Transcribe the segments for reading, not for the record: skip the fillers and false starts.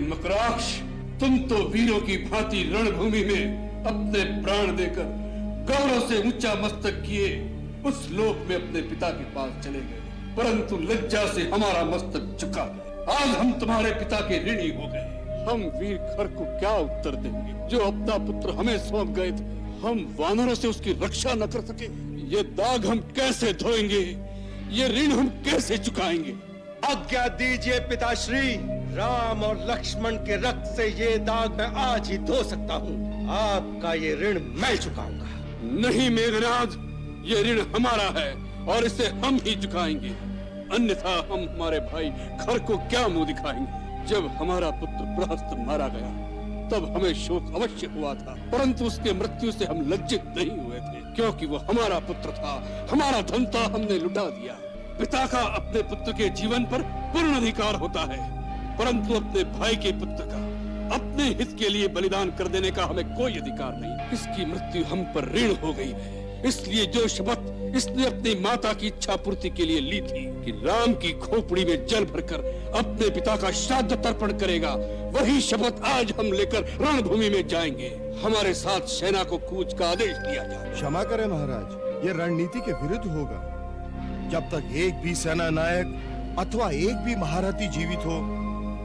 मकराक्ष, तुम तो वीरों की भांति रणभूमि में अपने प्राण देकर गौरव से ऊंचा मस्तक किए उस लोक में अपने पिता के पास चले गए, परंतु लज्जा से हमारा मस्तक झुका। आज हम तुम्हारे पिता के ऋणी हो गए। हम वीर खर को क्या उत्तर देंगे जो अपना पुत्र हमें सौंप गए थे? हम वानरों से उसकी रक्षा न कर सके। ये दाग हम कैसे धोएंगे? ये ऋण हम कैसे चुकाएंगे? आज्ञा दीजिए पिताश्री, राम और लक्ष्मण के रक्त से ये दाग मैं आज ही धो सकता हूँ। आपका ये ऋण मैं चुकाऊंगा। नहीं मेघनाद, ये ऋण हमारा है और इसे हम ही चुकाएंगे, अन्यथा हम हमारे भाई खर को क्या मुंह दिखाएंगे? जब हमारा पुत्र प्रहस्त मारा गया तब हमें शोक अवश्य हुआ था, परंतु उसके मृत्यु से हम लज्जित नहीं हुए थे, क्योंकि वो हमारा पुत्र था, हमारा धन था, हमने लुटा दिया। पिता का अपने पुत्र के जीवन पर पूर्ण अधिकार होता है, परंतु अपने भाई के पुत्र का अपने हित के लिए बलिदान कर देने का हमें कोई अधिकार नहीं। इसकी मृत्यु हम पर ऋण हो गई है, इसलिए जो शपथ इसने अपनी माता की इच्छा पूर्ति के लिए ली थी कि राम की खोपड़ी में जल भरकर अपने पिता का श्राद्ध तर्पण करेगा, वही शपथ आज हम लेकर रणभूमि में जाएंगे। हमारे साथ सेना को कूच का आदेश दिया जाए। क्षमा करें महाराज, ये रणनीति के विरुद्ध होगा। जब तक एक भी सेना नायक अथवा एक भी महारथी जीवित हो,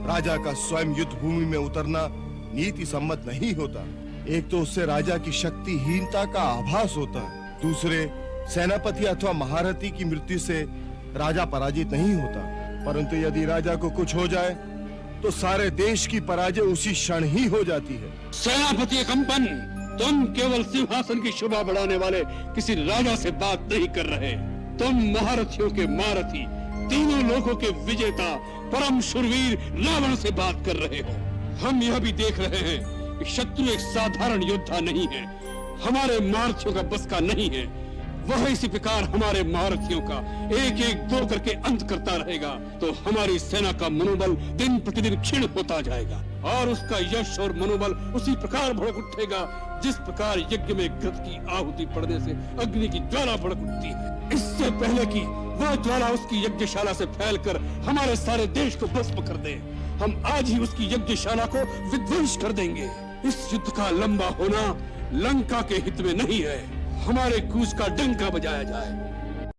राजा का स्वयं युद्ध भूमि में उतरना नीति सम्मत नहीं होता। एक तो उससे राजा की शक्तिहीनता का आभास होता है, दूसरे सेनापति अथवा महारथी की मृत्यु से राजा पराजित नहीं होता। परंतु यदि राजा को कुछ हो जाए तो सारे देश की पराजय उसी क्षण ही हो जाती है। सेनापति कंपन, तुम केवल सिंहासन की शोभा बढ़ाने वाले किसी राजा से बात नहीं कर रहे, तुम महारथियों के महारथी, तीनों लोगों के विजेता, परम शूरवीर रावण से बात कर रहे हो। हम यह भी देख रहे हैं कि शत्रु एक साधारण योद्धा नहीं है, हमारे महारथियों का बस का नहीं है। वह इसी प्रकार हमारे महारथियों का एक एक दो करके अंत करता रहेगा तो हमारी सेना का मनोबल दिन प्रतिदिन क्षीण होता जाएगा और उसका यश और मनोबल उसी प्रकार भड़क उठेगा जिस प्रकार यज्ञ में घृत की आहुति पड़ने से अग्नि की ज्वाला भड़क उठती है। इससे पहले कि वह ज्वाला उसकी यज्ञशाला से फैलकर हमारे सारे देश को भस्म कर दे, हम आज ही उसकी यज्ञशाला को विध्वंस कर देंगे। इस युद्ध का लंबा होना लंका के हित में नहीं है। हमारे कूच का डंका बजाया जाए।